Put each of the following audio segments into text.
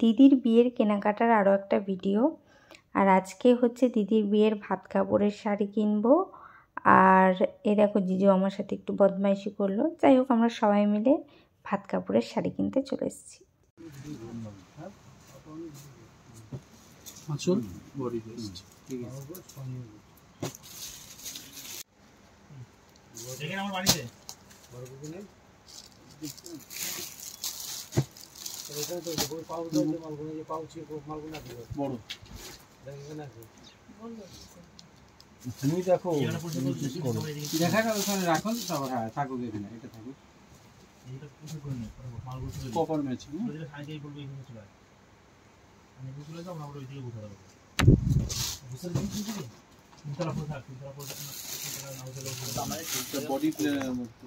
দিদির বিয়ের কেনাকাটার আরও একটা ভিডিও। আর আজকে হচ্ছে দিদির বিয়ের ভাত কাপড়ের শাড়ি কিনবো। আর এ দেখো জিজু আমার সাথে একটু বদমাইশি করলো। যাই হোক, আমরা সবাই মিলে ভাত কাপড়ের শাড়ি কিনতে চলে এসেছি। তুমি দেখো দেখা গেল ওখানে রাখুন, তারপর হ্যাঁ থাকুক এখানে, এটা থাকুক কপার ম্যাচ বডি প্লেনের মধ্যে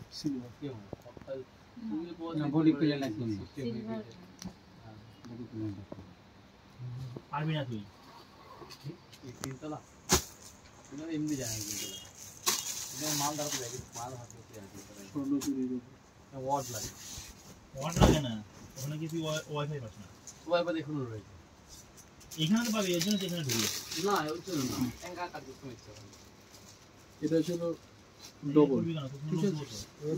বডি প্লেন একদম পারবি না তুই তিনতলা এমনি যায় মাল দাঁড়াতে লাগে, মাল হাতে ওয়ার্ড লাগে না ওখানে কি তুই ওয়াইফাই পাস না? ওয়াইফাই দেখুন রয়েছে এখানে তো পাবি, এর জন্য তো এখানে ঢুকে না ওই জন্য না একা কাজ করতে ইচ্ছা করে। এটা ছিল ডবল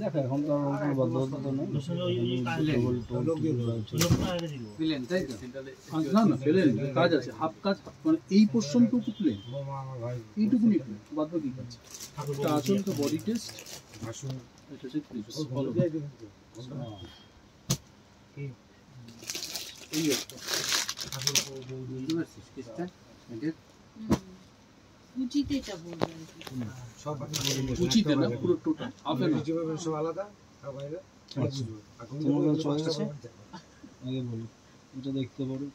দেখো এখন তো আর বন্ধ হতো না, প্লেন তাই তো না না প্লেন কাজ আছে, হাফ কাজ মানে এই পোরশনটুকু প্লেন, এইটুকুনি প্লেন, বাদ বাকি কাজ। এটা আসল তো বডি টেস্ট আসুন, এটা হচ্ছে ক্লিপস ফলো এই একটা আসল ইউনিভার্সিটি কেসটা এটা উচিতে এটা বলবেন সব উচিতে না পুরো টোটাল আপনি যেভাবে সব আলাদা আর বাইরে বুঝবো এখন তোমার চয়েস আছে আগে বলো এটা দেখতে পারো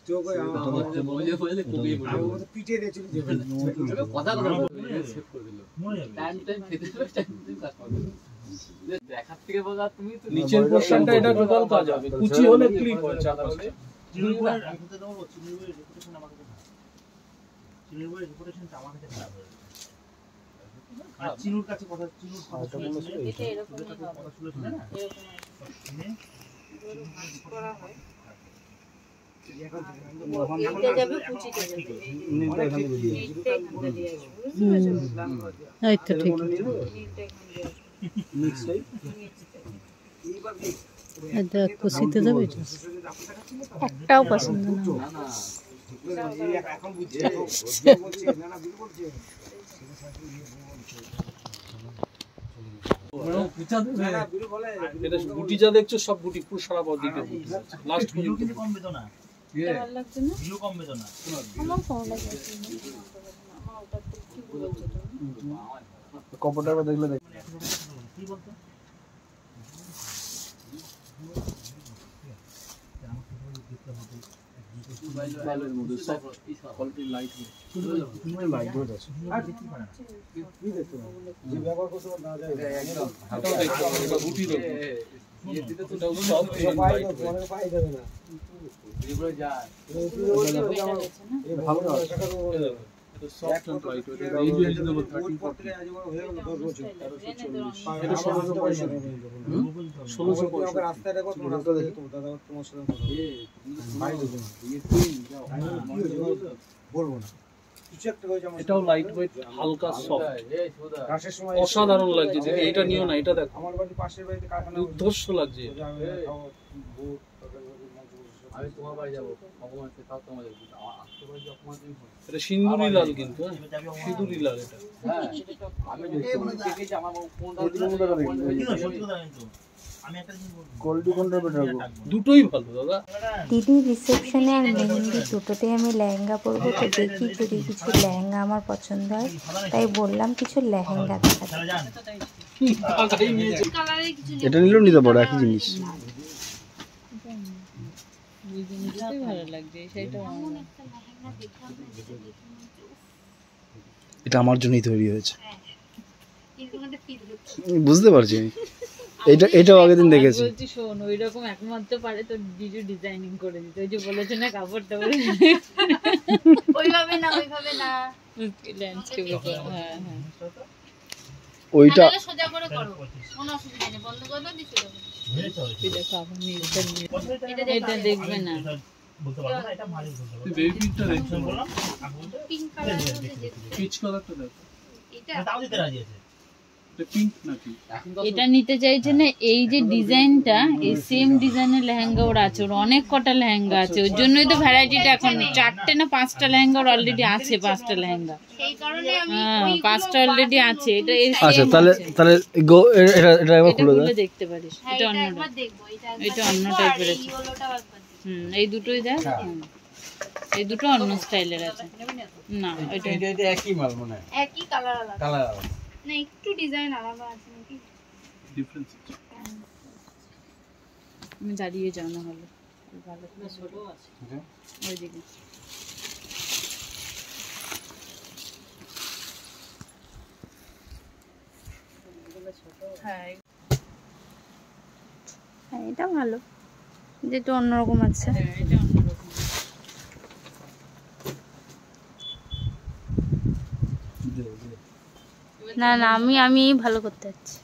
চোখ আমাদের বলে বলে কবি বলে পিটে দিয়ে চলে যাবে কথা কথা সেভ করে দিল টাইম খেতে হবে, টাইম কাজ করবে দেখার থেকে বলা তুমি তো নিচের পোরশনটা এটা টোটাল কাজ হবে, কুচি হলে ক্লিপ হয় চারপাশে চিনির উপরে রাখতে দাও, চিনির উপরে রেপুটেশন আমাকে দাও, চিনির উপরে রেপুটেশনটা আমার কাছে খারাপ হয়ে গেছে। আর চিনুর কাছে কথা, চিনুর কথা এটা এরকম কথা শুনেছ না এরকম শুনে করা হয় এটা যাবে কুচিতে যাবে নিতে এখানে দিয়ে এই তো ঠিক মিক্স হই এইবার এটা কুচিতে যাবে, একটাও পছন্দ না এখন বুঝছি বলছি না না বিল বলছি এটা গুটি যা দেখছো সব গুটি পুরো সারা বডিতে লাস্ট পর্যন্ত কিন্তু কম বেদনা ভালো লাগছে না, ভিউ কম বেদনা আমার ভালো লাগে আমার ওটা কি বলছো তুমি কপটা দেখলে দেখ কি বলতো বাইলের মধ্যে সব কোয়ালিটি লাইট হয় লাইট ওয়েট আছে আর দেখতে পারে না কি দেখতে পারে যে ব্যবহার করতে না যায় একদম হালকা এটা গুটি দেব এই দিতে তো সব পাই যাবে না এগুলো যায় এই ভালো না এটা সফট এন্ড লাইট ওয়েট এই রেঞ্জ দেব 30 থেকে আজ হয়ে গেল 10 বছর 1340 এটা 1650 রাস্তায় দেখো তোমার রাস্তা দেখো দাদা তোমার সাথে কথা ভাই দেবো এই তুই যাও বলবো না কিছু একটা হয়ে যাবে। এটাও লাইট ওয়েট হালকা সফট গাছের সময় অসাধারণ লাগছে যে এটা নিও না, এটা দেখো আমার বাড়ির পাশের বাড়িতে কারখানা উদ্দর্শ লাগছে। আমি তোমার বাড়ি যাব ভগবানকে তাও তোমাদের আমার আত্মবাড়ি যখন তুমি এটা সিন্দুরি লাল, কিন্তু সিন্দুরি লাল এটা হ্যাঁ আমি দেখে যে আমার কোনটা সত্যি কথা কিন্তু আমি একটা জিনিস বলবো কোয়ালিটি কোনটা বেটার দুটোই ভালো দাদা। দিদির রিসেপশনে আর মেহেন্দি দুটোতেই আমি লেহেঙ্গা পরবো, তো দেখি যদি কিছু লেহেঙ্গা আমার পছন্দ হয়, তাই বললাম কিছু লেহেঙ্গা দেখাতে। এটা নিলেও নিতে পারো, একই জিনিস এটা আমার জন্যই তৈরি হয়েছে, বুঝতে পারছি। এটাও আগের দিন দেখেছি। বলছি শোন, ওইরকম একমাত্র পারে তো জিজু ডিজাইনিং করে দিতে, ওই যে বলেছে না কাপড়টা ওইভাবে না ল্যান্ডস্কেপ হ্যাঁ হ্যাঁ ওইটা সোজা করে করো, কোনো অসুবিধা নেই, বন্ধ করে দাও দিছো। দেখো আবার নিয়ে এটা দেখবে না বেবি পিঙ্কটা দেখছো পিঙ্ক কালার পিচ কালারটা দেখো এটা এটা পিঙ্ক নাকি এটা নিতে চাইছে না। এই যে ডিজাইনটা, এই সেম ডিজাইনের লেহেঙ্গা ওর আছে, ওর অনেক কটা লেহেঙ্গা আছে, ওর জন্যই তো ভ্যারাইটিটা এখন 4টে না 5টা লেহেঙ্গা ওর অলরেডি আছে, 5টা লেহেঙ্গা। সেই কারণে আমি হ্যাঁ, 5টা অলরেডি আছে। এটা আচ্ছা, তাহলে এটা একবার খুলে দাও। খুলে দেখতে পারিস। এটা অন্য, একবার দেখবো, এটা অন্য টাইপের আছে। ইয়েলোটাও একবার দেখবো। এই দুটোই দেখ। এই দুটো অন্য স্টাইলের আছে। না এটা একই মাল মনে হয়, একই কালার আলাদা, কালার আলাদা। না একটু ডিজাইন আলাদা আছে নাকি? ডিফারেন্স আমি দাঁড়িয়ে যাও না হলে ভালো করে ছোট আছে ওইদিকে। হ্যাঁ, এটা ভালো, যেটা অন্যরকম আছে। এটা অন্যরকম। না না, আমি ভালো করতে যাচ্ছি।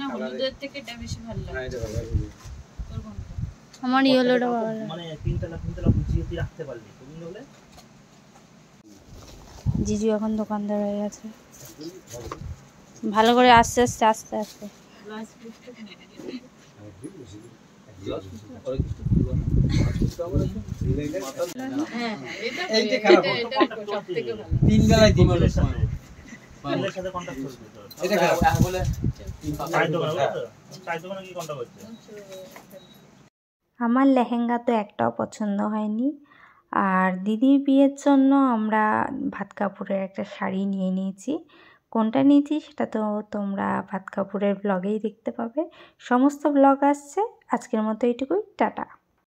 না, হলুদের থেকে এটা বেশি ভালো লাগে। এটা ভালো লাগে। তোর কোনটা? আমার ইয়েলোটা ভালো লাগে। মানে তিনতলা বুঝিয়ে তুই রাখতে পারলি তুমি বলে। জিজু এখন দোকানদার হয়ে গেছে, ভালো করে আস্তে আস্তে আস্তে আস্তে। এইটা খারাপ, সবথেকে ভালো। তিন বেলায় দিন ছেলের সাথে কন্টাক্ট করবে তো। এটা খারাপ বলে চায়ের দোকানে বলো তো? চায়ের দোকানে কি কন্টাক্ট করছে? আমার লেহেঙ্গা তো একটাও পছন্দ হয়নি, আর দিদির বিয়ের জন্য আমরা ভাত কাপড়ের একটা শাড়ি নিয়ে নিয়েছি। কোনটা নিয়েছি সেটা তো তোমরা ভাত কাপড়ের ব্লগেই দেখতে পাবে। সমস্ত ব্লগ আসছে। আজকের মতো এইটুকুই, টাটা।